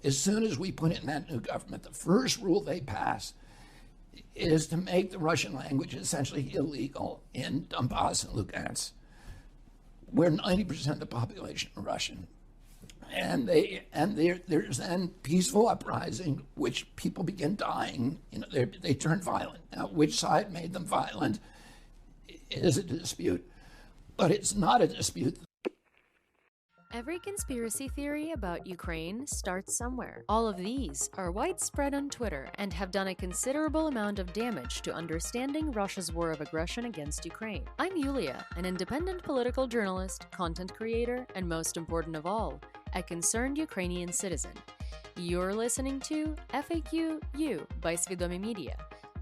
As soon as we put in that new government, the first rule they pass is to make the Russian language essentially illegal in Donbass and Lugansk, where 90% of the population are Russian. And there's then peaceful uprising, which people begin dying. They turn violent. Now, which side made them violent is a dispute, but it's not a dispute. Every conspiracy theory about Ukraine starts somewhere. All of these are widespread on Twitter and have done a considerable amount of damage to understanding Russia's war of aggression against Ukraine. I'm Yulia, an independent political journalist, content creator, and most important of all, a concerned Ukrainian citizen. You're listening to FAQ by Svidomi Media,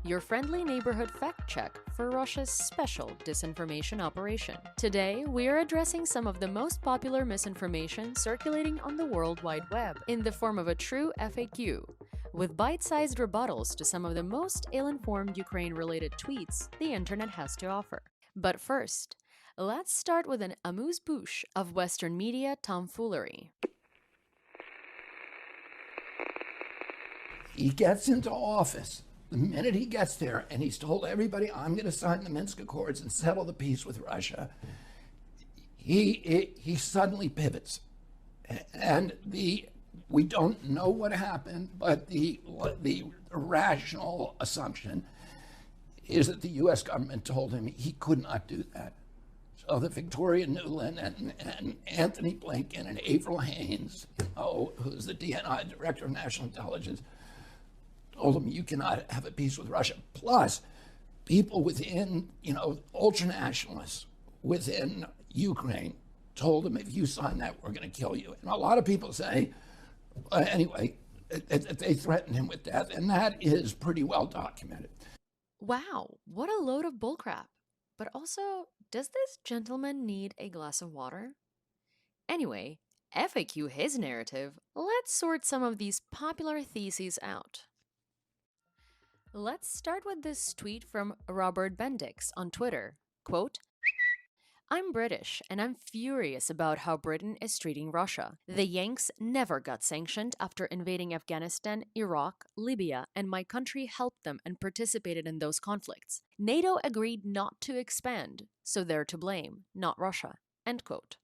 your friendly neighborhood fact check for Russia's special disinformation operation. Today, we are addressing some of the most popular misinformation circulating on the World Wide Web in the form of a true FAQ, with bite-sized rebuttals to some of the most ill-informed Ukraine-related tweets the internet has to offer. But first, let's start with an amuse-bouche of Western media tomfoolery. He gets into office. The minute he gets there and he's told everybody, I'm going to sign the Minsk Accords and settle the peace with Russia, he suddenly pivots. And we don't know what happened, but the rational assumption is that the U.S. government told him he could not do that. So the Victoria Nuland and Anthony Blinken and Avril Haines, who's the DNI, Director of National Intelligence, told him you cannot have a peace with Russia. Plus, people within, ultranationalists within Ukraine told him, if you sign that, we're going to kill you. And a lot of people say, anyway, they threatened him with death, and that is pretty well documented. Wow, what a load of bullcrap. But also, does this gentleman need a glass of water? Anyway, FAQ his narrative, let's sort some of these popular theses out. Let's start with this tweet from Robert Bendix on Twitter. Quote, I'm British, and I'm furious about how Britain is treating Russia. The Yanks never got sanctioned after invading Afghanistan, Iraq, Libya, and my country helped them and participated in those conflicts. NATO agreed not to expand, so they're to blame, not Russia. End quote.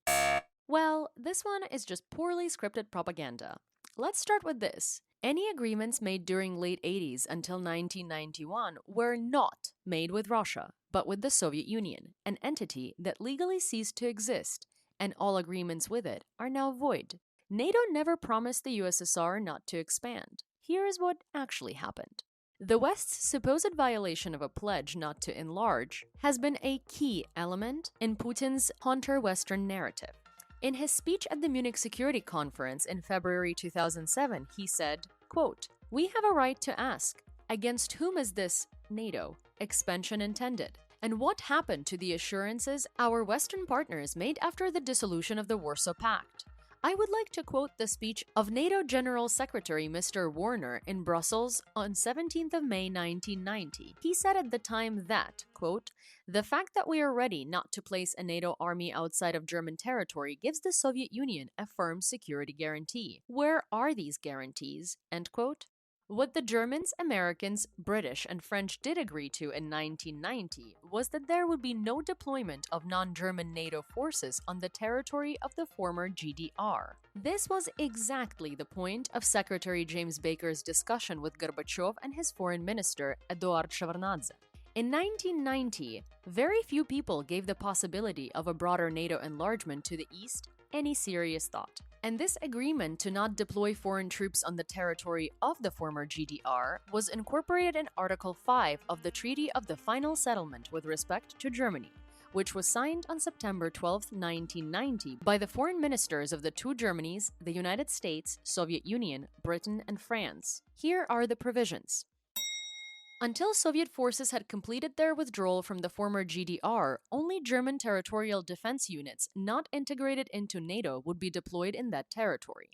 Well, this one is just poorly scripted propaganda. Let's start with this. Any agreements made during late 80s until 1991 were not made with Russia, but with the Soviet Union, an entity that legally ceased to exist, and all agreements with it are now void. NATO never promised the USSR not to expand. Here is what actually happened. The West's supposed violation of a pledge not to enlarge has been a key element in Putin's counter-Western narrative. In his speech at the Munich Security Conference in February 2007, he said, quote, we have a right to ask, against whom is this, NATO, expansion intended? And what happened to the assurances our Western partners made after the dissolution of the Warsaw Pact? I would like to quote the speech of NATO General Secretary Mr. Warner in Brussels on 17th of May 1990. He said at the time that, quote, the fact that we are ready not to place a NATO army outside of German territory gives the Soviet Union a firm security guarantee. Where are these guarantees? End quote. What the Germans, Americans, British, and French did agree to in 1990 was that there would be no deployment of non-German NATO forces on the territory of the former GDR. This was exactly the point of Secretary James Baker's discussion with Gorbachev and his foreign minister, Eduard Shevardnadze. In 1990, very few people gave the possibility of a broader NATO enlargement to the east any serious thought. And this agreement to not deploy foreign troops on the territory of the former GDR was incorporated in Article 5 of the Treaty of the Final Settlement with respect to Germany, which was signed on September 12, 1990 by the foreign ministers of the two Germanys, the United States, Soviet Union, Britain, and France. Here are the provisions. Until Soviet forces had completed their withdrawal from the former GDR, only German territorial defense units not integrated into NATO would be deployed in that territory.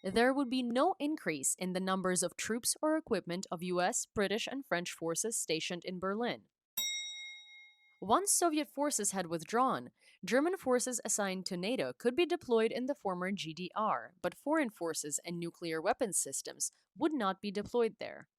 There would be no increase in the numbers of troops or equipment of US, British, and French forces stationed in Berlin. Once Soviet forces had withdrawn, German forces assigned to NATO could be deployed in the former GDR, but foreign forces and nuclear weapons systems would not be deployed there.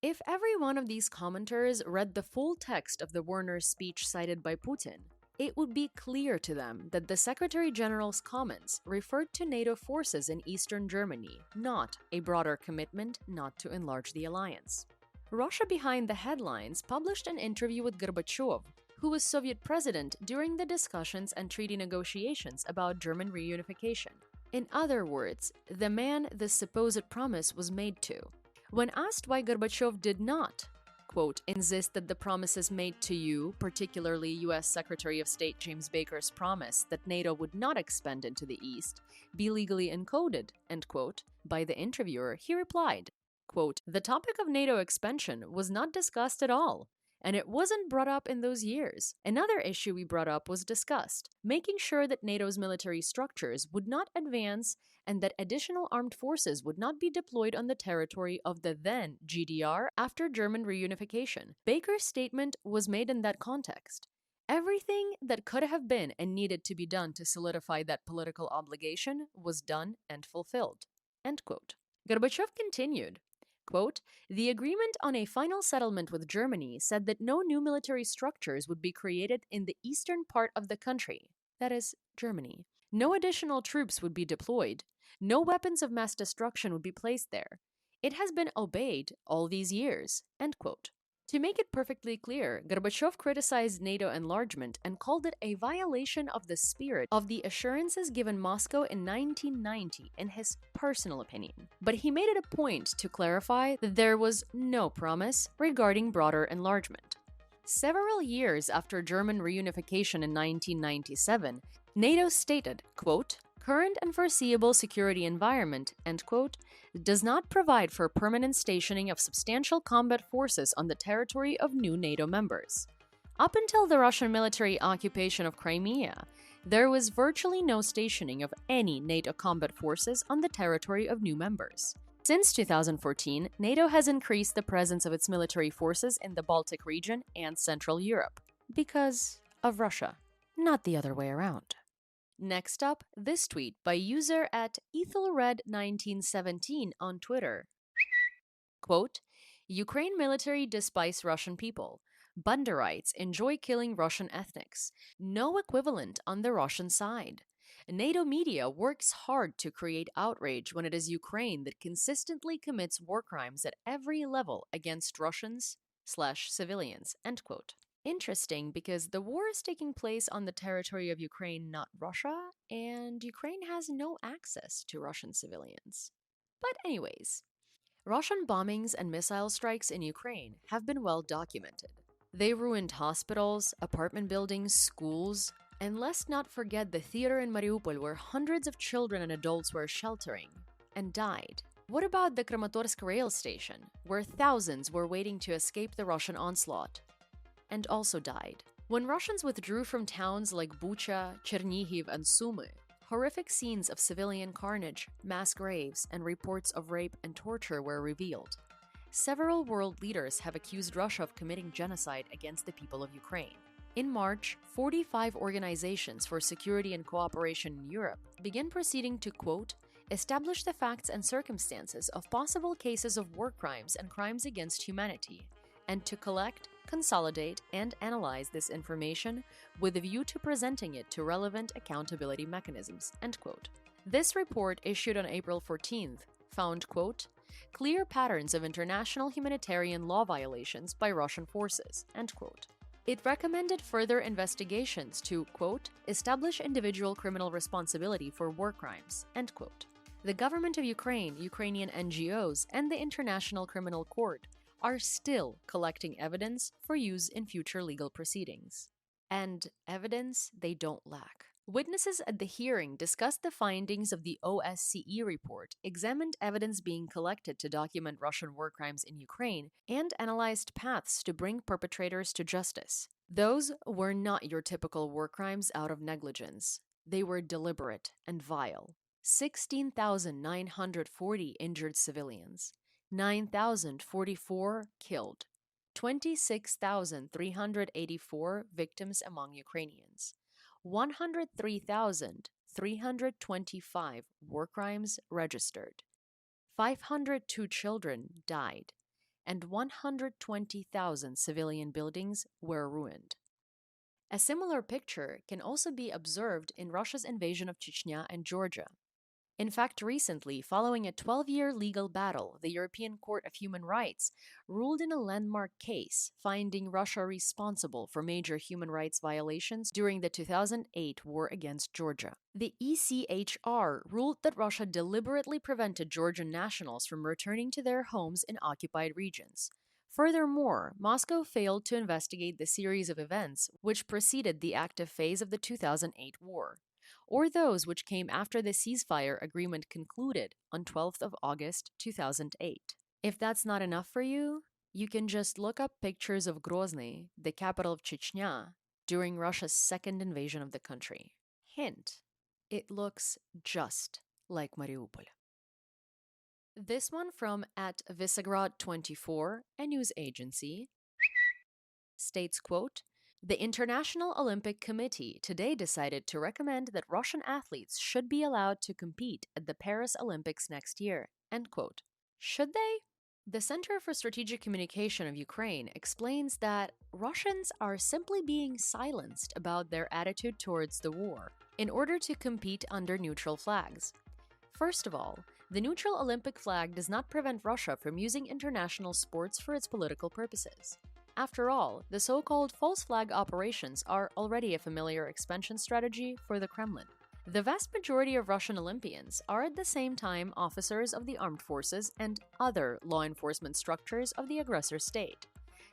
If every one of these commenters read the full text of the Werner's speech cited by Putin, it would be clear to them that the Secretary General's comments referred to NATO forces in eastern Germany, not a broader commitment not to enlarge the alliance. Russia Behind the Headlines published an interview with Gorbachev, who was Soviet president during the discussions and treaty negotiations about German reunification. In other words, the man this supposed promise was made to. When asked why Gorbachev did not, quote, insist that the promises made to you, particularly U.S. Secretary of State James Baker's promise that NATO would not expand into the East, be legally encoded, end quote, by the interviewer, he replied, quote, the topic of NATO expansion was not discussed at all, and it wasn't brought up in those years. Another issue we brought up was discussed, making sure that NATO's military structures would not advance and that additional armed forces would not be deployed on the territory of the then GDR after German reunification. Baker's statement was made in that context. Everything that could have been and needed to be done to solidify that political obligation was done and fulfilled. End quote. Gorbachev continued, quote, the agreement on a final settlement with Germany said that no new military structures would be created in the eastern part of the country, that is, Germany. No additional troops would be deployed. No weapons of mass destruction would be placed there. It has been obeyed all these years, end quote. To make it perfectly clear, Gorbachev criticized NATO enlargement and called it a violation of the spirit of the assurances given Moscow in 1990, in his personal opinion. But he made it a point to clarify that there was no promise regarding broader enlargement. Several years after German reunification in 1997, NATO stated, quote, current and foreseeable security environment, end quote, does not provide for permanent stationing of substantial combat forces on the territory of new NATO members. Up until the Russian military occupation of Crimea, there was virtually no stationing of any NATO combat forces on the territory of new members. Since 2014, NATO has increased the presence of its military forces in the Baltic region and Central Europe because of Russia, not the other way around. Next up, this tweet by user at Ethelred1917 on Twitter. Quote, Ukraine military despise Russian people. Banderites enjoy killing Russian ethnics. No equivalent on the Russian side. NATO media works hard to create outrage when it is Ukraine that consistently commits war crimes at every level against Russians/civilians, end quote. Interesting, because the war is taking place on the territory of Ukraine, not Russia, and Ukraine has no access to Russian civilians. But anyways, Russian bombings and missile strikes in Ukraine have been well documented. They ruined hospitals, apartment buildings, schools, and let's not forget the theater in Mariupol where hundreds of children and adults were sheltering and died. What about the Kramatorsk rail station, where thousands were waiting to escape the Russian onslaught and also died? When Russians withdrew from towns like Bucha, Chernihiv, and Sumy, horrific scenes of civilian carnage, mass graves, and reports of rape and torture were revealed. Several world leaders have accused Russia of committing genocide against the people of Ukraine. In March, 45 organizations for security and cooperation in Europe began proceeding to, quote, establish the facts and circumstances of possible cases of war crimes and crimes against humanity, and to collect, consolidate, and analyze this information with a view to presenting it to relevant accountability mechanisms, end quote. This report, issued on April 14th, found, quote, clear patterns of international humanitarian law violations by Russian forces, end quote. It recommended further investigations to, quote, establish individual criminal responsibility for war crimes, end quote. The government of Ukraine, Ukrainian NGOs, and the International Criminal Court are still collecting evidence for use in future legal proceedings. And evidence they don't lack. Witnesses at the hearing discussed the findings of the OSCE report, examined evidence being collected to document Russian war crimes in Ukraine, and analyzed paths to bring perpetrators to justice. Those were not your typical war crimes out of negligence. They were deliberate and vile. 16,940 injured civilians, 9,044 killed. 26,384 victims among Ukrainians, 103,325 war crimes registered, 502 children died, and 120,000 civilian buildings were ruined. A similar picture can also be observed in Russia's invasion of Chechnya and Georgia. In fact, recently, following a 12-year legal battle, the European Court of Human Rights ruled in a landmark case, finding Russia responsible for major human rights violations during the 2008 war against Georgia. The ECHR ruled that Russia deliberately prevented Georgian nationals from returning to their homes in occupied regions. Furthermore, Moscow failed to investigate the series of events which preceded the active phase of the 2008 war, or those which came after the ceasefire agreement concluded on 12th of August 2008. If that's not enough for you, you can just look up pictures of Grozny, the capital of Chechnya, during Russia's second invasion of the country. Hint, it looks just like Mariupol. This one from at Visegrad24, a news agency, states, quote, "The International Olympic Committee today decided to recommend that Russian athletes should be allowed to compete at the Paris Olympics next year." End quote. Should they? The Center for Strategic Communication of Ukraine explains that Russians are simply being silenced about their attitude towards the war in order to compete under neutral flags. First of all, the neutral Olympic flag does not prevent Russia from using international sports for its political purposes. After all, the so-called false flag operations are already a familiar expansion strategy for the Kremlin. The vast majority of Russian Olympians are at the same time officers of the armed forces and other law enforcement structures of the aggressor state.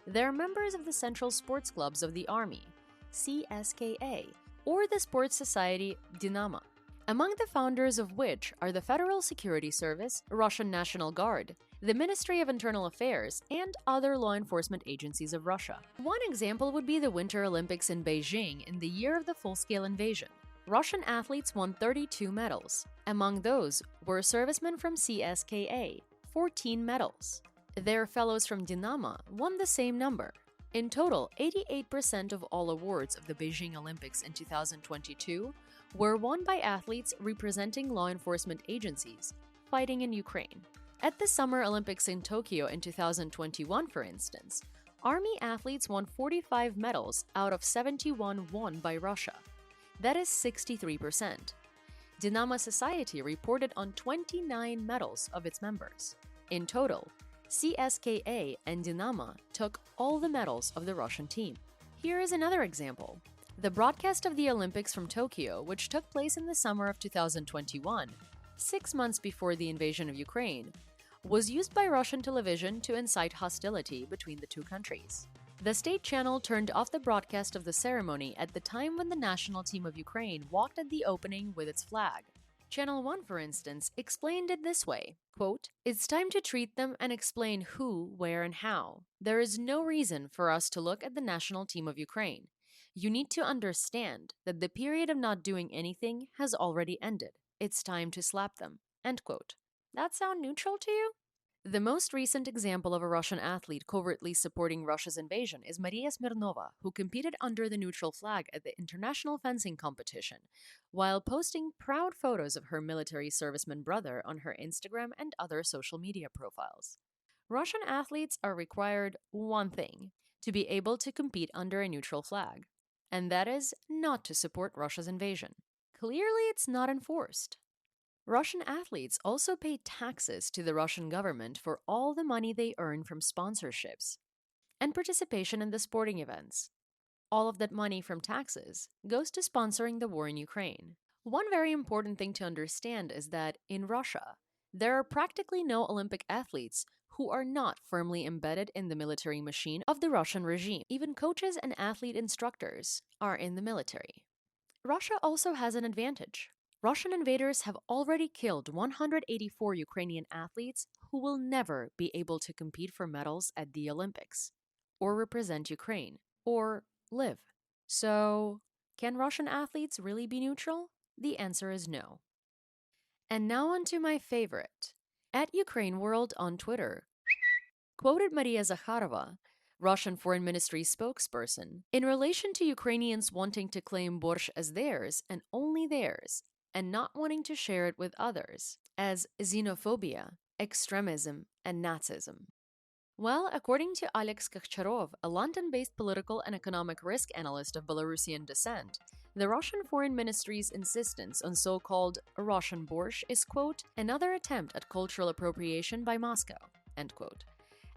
They're members of the Central Sports Clubs of the Army, CSKA, or the sports society Dynamo, among the founders of which are the Federal Security Service, Russian National Guard, the Ministry of Internal Affairs, and other law enforcement agencies of Russia. One example would be the Winter Olympics in Beijing in the year of the full-scale invasion. Russian athletes won 32 medals. Among those were servicemen from CSKA, 14 medals. Their fellows from Dynamo won the same number. In total, 88% of all awards of the Beijing Olympics in 2022 were won by athletes representing law enforcement agencies fighting in Ukraine. At the Summer Olympics in Tokyo in 2021, for instance, Army athletes won 45 medals out of 71 won by Russia. That is 63%. Dynamo Society reported on 29 medals of its members. In total, CSKA and Dynamo took all the medals of the Russian team. Here is another example. The broadcast of the Olympics from Tokyo, which took place in the summer of 2021, 6 months before the invasion of Ukraine, was used by Russian television to incite hostility between the two countries. The state channel turned off the broadcast of the ceremony at the time when the national team of Ukraine walked at the opening with its flag. Channel 1, for instance, explained it this way, quote, "It's time to treat them and explain who, where, and how. There is no reason for us to look at the national team of Ukraine. You need to understand that the period of not doing anything has already ended. It's time to slap them." End quote. That sound neutral to you? The most recent example of a Russian athlete covertly supporting Russia's invasion is Maria Smirnova, who competed under the neutral flag at the international fencing competition, while posting proud photos of her military serviceman brother on her Instagram and other social media profiles. Russian athletes are required one thing: to be able to compete under a neutral flag, and that is not to support Russia's invasion. Clearly, it's not enforced. Russian athletes also pay taxes to the Russian government for all the money they earn from sponsorships and participation in the sporting events. All of that money from taxes goes to sponsoring the war in Ukraine. One very important thing to understand is that in Russia, there are practically no Olympic athletes who are not firmly embedded in the military machine of the Russian regime. Even coaches and athlete instructors are in the military. Russia also has an advantage. Russian invaders have already killed 184 Ukrainian athletes who will never be able to compete for medals at the Olympics, or represent Ukraine, or live. So, can Russian athletes really be neutral? The answer is no. And now on to my favorite. At Ukraine World on Twitter quoted Maria Zakharova, Russian Foreign Ministry spokesperson, in relation to Ukrainians wanting to claim borscht as theirs and only theirs, and not wanting to share it with others, as xenophobia, extremism, and Nazism. Well, according to Alex Kochcharov, a London-based political and economic risk analyst of Belarusian descent, the Russian Foreign Ministry's insistence on so-called Russian borscht is, quote, another attempt at cultural appropriation by Moscow, end quote.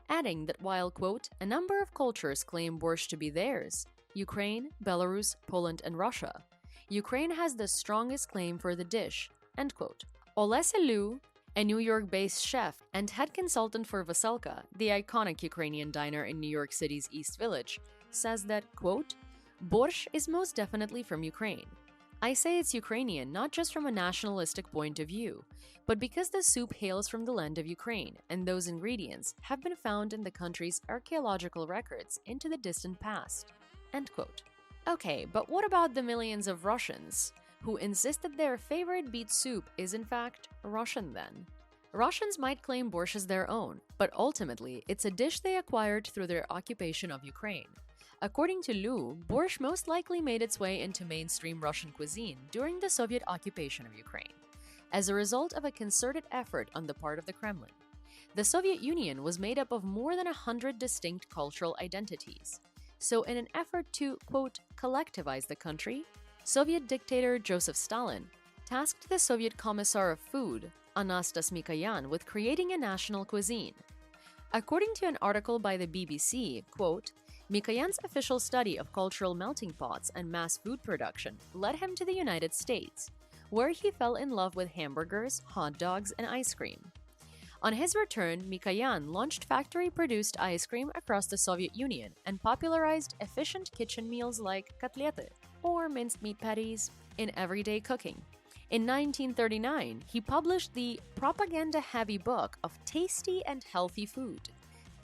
Adding that while, quote, a number of cultures claim borscht to be theirs, Ukraine, Belarus, Poland, and Russia, Ukraine has the strongest claim for the dish, end quote. Olha.kruhlii, a New York-based chef and head consultant for Veselka, the iconic Ukrainian diner in New York City's East Village, says that, quote, borscht is most definitely from Ukraine. I say it's Ukrainian not just from a nationalistic point of view, but because the soup hails from the land of Ukraine, and those ingredients have been found in the country's archaeological records into the distant past, end quote. Okay, but what about the millions of Russians who insist that their favorite beet soup is in fact Russian then? Russians might claim borscht as their own, but ultimately it's a dish they acquired through their occupation of Ukraine. According to Liu, borscht most likely made its way into mainstream Russian cuisine during the Soviet occupation of Ukraine, as a result of a concerted effort on the part of the Kremlin. The Soviet Union was made up of more than 100 distinct cultural identities. So in an effort to, quote, collectivize the country, Soviet dictator Joseph Stalin tasked the Soviet Commissar of Food, Anastas Mikoyan, with creating a national cuisine. According to an article by the BBC, quote, Mikoyan's official study of cultural melting pots and mass food production led him to the United States, where he fell in love with hamburgers, hot dogs, and ice cream. On his return, Mikoyan launched factory-produced ice cream across the Soviet Union and popularized efficient kitchen meals like kotlety, or minced meat patties, in everyday cooking. In 1939, he published the propaganda-heavy book of Tasty and Healthy Food,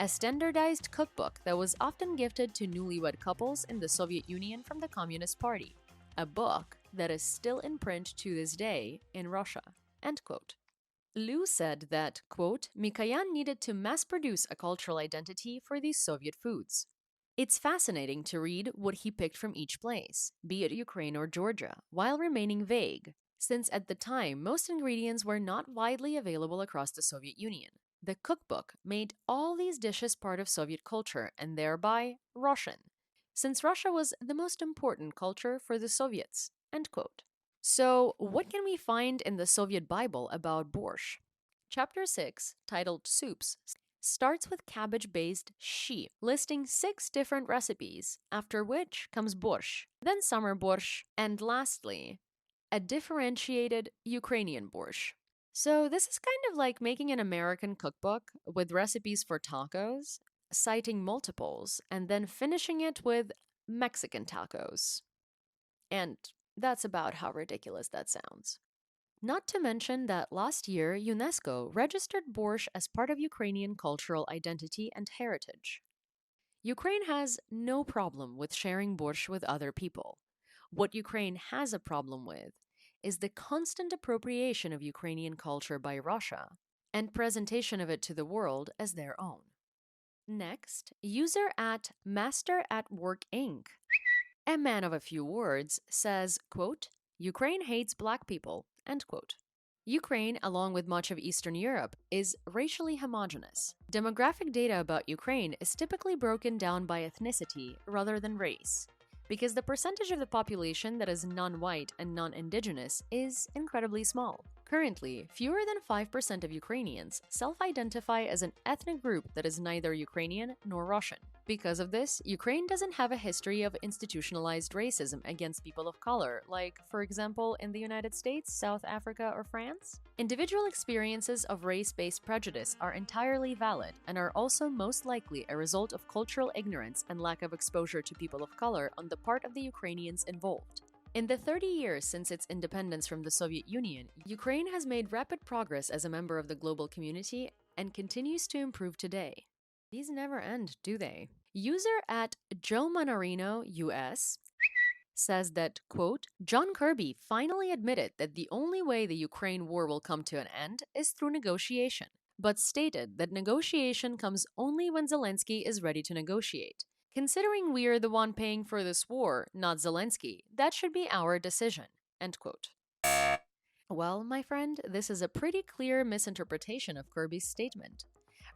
a standardized cookbook that was often gifted to newlywed couples in the Soviet Union from the Communist Party, a book that is still in print to this day in Russia, end quote. Liu said that, quote, Mikoyan needed to mass-produce a cultural identity for these Soviet foods. It's fascinating to read what he picked from each place, be it Ukraine or Georgia, while remaining vague, since at the time most ingredients were not widely available across the Soviet Union. The cookbook made all these dishes part of Soviet culture and thereby Russian, since Russia was the most important culture for the Soviets, end quote. So, what can we find in the Soviet Bible about borscht? Chapter 6, titled Soups, starts with cabbage-based shi, listing 6 different recipes, after which comes borscht, then summer borscht, and lastly, a differentiated Ukrainian borscht. So this is kind of like making an American cookbook with recipes for tacos, citing multiples, and then finishing it with Mexican tacos. And that's about how ridiculous that sounds. Not to mention that last year, UNESCO registered borscht as part of Ukrainian cultural identity and heritage. Ukraine has no problem with sharing borscht with other people. What Ukraine has a problem with is the constant appropriation of Ukrainian culture by Russia and presentation of it to the world as their own. Next, user at Master at Work Inc., a man of a few words, says, quote, Ukraine hates black people, end quote. Ukraine, along with much of Eastern Europe, is racially homogeneous. Demographic data about Ukraine is typically broken down by ethnicity rather than race, because the percentage of the population that is non-white and non-indigenous is incredibly small. Currently, fewer than 5% of Ukrainians self-identify as an ethnic group that is neither Ukrainian nor Russian. Because of this, Ukraine doesn't have a history of institutionalized racism against people of color, like, for example, in the United States, South Africa, or France. Individual experiences of race-based prejudice are entirely valid and are also most likely a result of cultural ignorance and lack of exposure to people of color on the part of the Ukrainians involved. In the 30 years since its independence from the Soviet Union, Ukraine has made rapid progress as a member of the global community and continues to improve today. These never end, do they? User at Joe Manorino US says that, quote, John Kirby finally admitted that the only way the Ukraine war will come to an end is through negotiation. but stated that negotiation comes only when Zelensky is ready to negotiate. Considering we're the one paying for this war, not Zelensky, that should be our decision. End quote. Well, my friend, this is a pretty clear misinterpretation of Kirby's statement.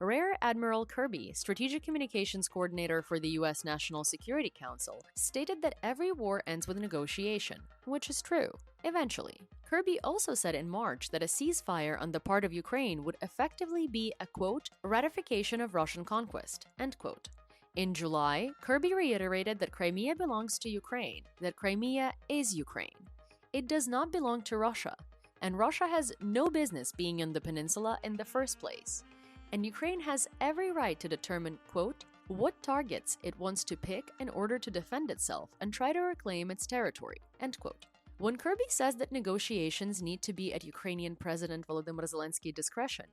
Rear Admiral Kirby, Strategic Communications Coordinator for the U.S. National Security Council, stated that every war ends with negotiation, which is true, eventually. Kirby also said in March that a ceasefire on the part of Ukraine would effectively be a, quote, ratification of Russian conquest, end quote. In July, Kirby reiterated that Crimea belongs to Ukraine, that Crimea is Ukraine. It does not belong to Russia, and Russia has no business being on the peninsula in the first place. And Ukraine has every right to determine, quote, what targets it wants to pick in order to defend itself and try to reclaim its territory, end quote. When Kirby says that negotiations need to be at Ukrainian President Volodymyr Zelensky's discretion,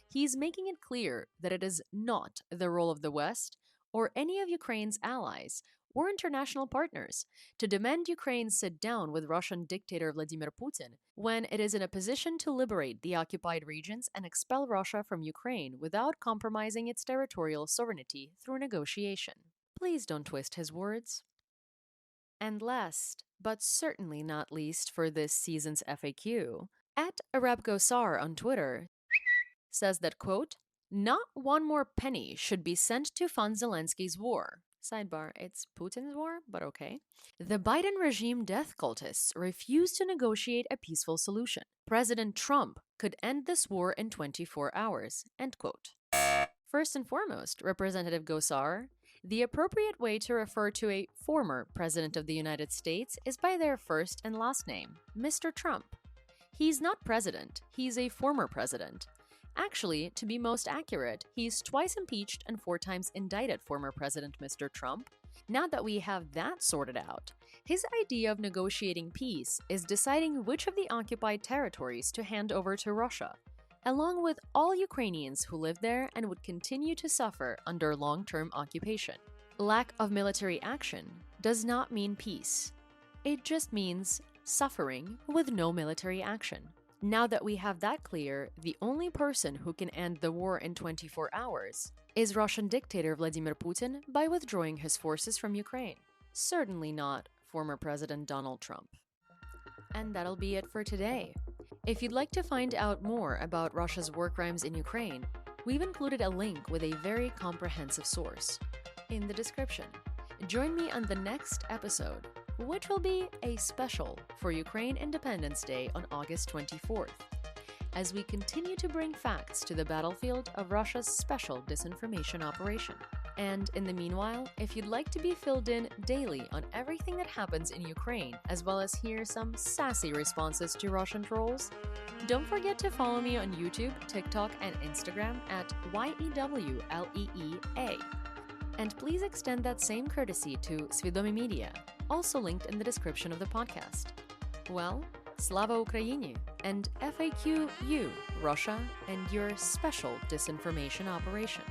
he's making it clear that it is not the role of the West or any of Ukraine's allies or international partners to demand Ukraine sit down with Russian dictator Vladimir Putin when it is in a position to liberate the occupied regions and expel Russia from Ukraine without compromising its territorial sovereignty through negotiation. Please don't twist his words. And last, but certainly not least for this season's FAQ, at ArabGosar on Twitter says that, quote, not one more penny should be sent to fund Zelensky's war. Sidebar, it's Putin's war, but okay. The Biden regime death cultists refuse to negotiate a peaceful solution. President Trump could end this war in 24 hours, end quote. First and foremost, Representative Gosar, the appropriate way to refer to a former president of the United States is by their first and last name, Mr. Trump. He's not president, he's a former president. Actually, to be most accurate, he's twice impeached and 4 times indicted former President Mr. Trump. Now that we have that sorted out, his idea of negotiating peace is deciding which of the occupied territories to hand over to Russia, along with all Ukrainians who live there and would continue to suffer under long-term occupation. Lack of military action does not mean peace. It just means suffering with no military action. Now that we have that clear, the only person who can end the war in 24 hours is Russian dictator Vladimir Putin by withdrawing his forces from Ukraine. Certainly not former President Donald Trump. And that'll be it for today. If you'd like to find out more about Russia's war crimes in Ukraine, we've included a link with a very comprehensive source in the description. Join me on the next episode, which will be a special for Ukraine Independence Day on August 24th, as we continue to bring facts to the battlefield of Russia's special disinformation operation. And in the meanwhile, if you'd like to be filled in daily on everything that happens in Ukraine, as well as hear some sassy responses to Russian trolls, don't forget to follow me on YouTube, TikTok, and Instagram at YEWLEEA. And please extend that same courtesy to Svidomi Media, also linked in the description of the podcast. Well, Slava Ukraini, and FAQ you, Russia, and your special disinformation operation.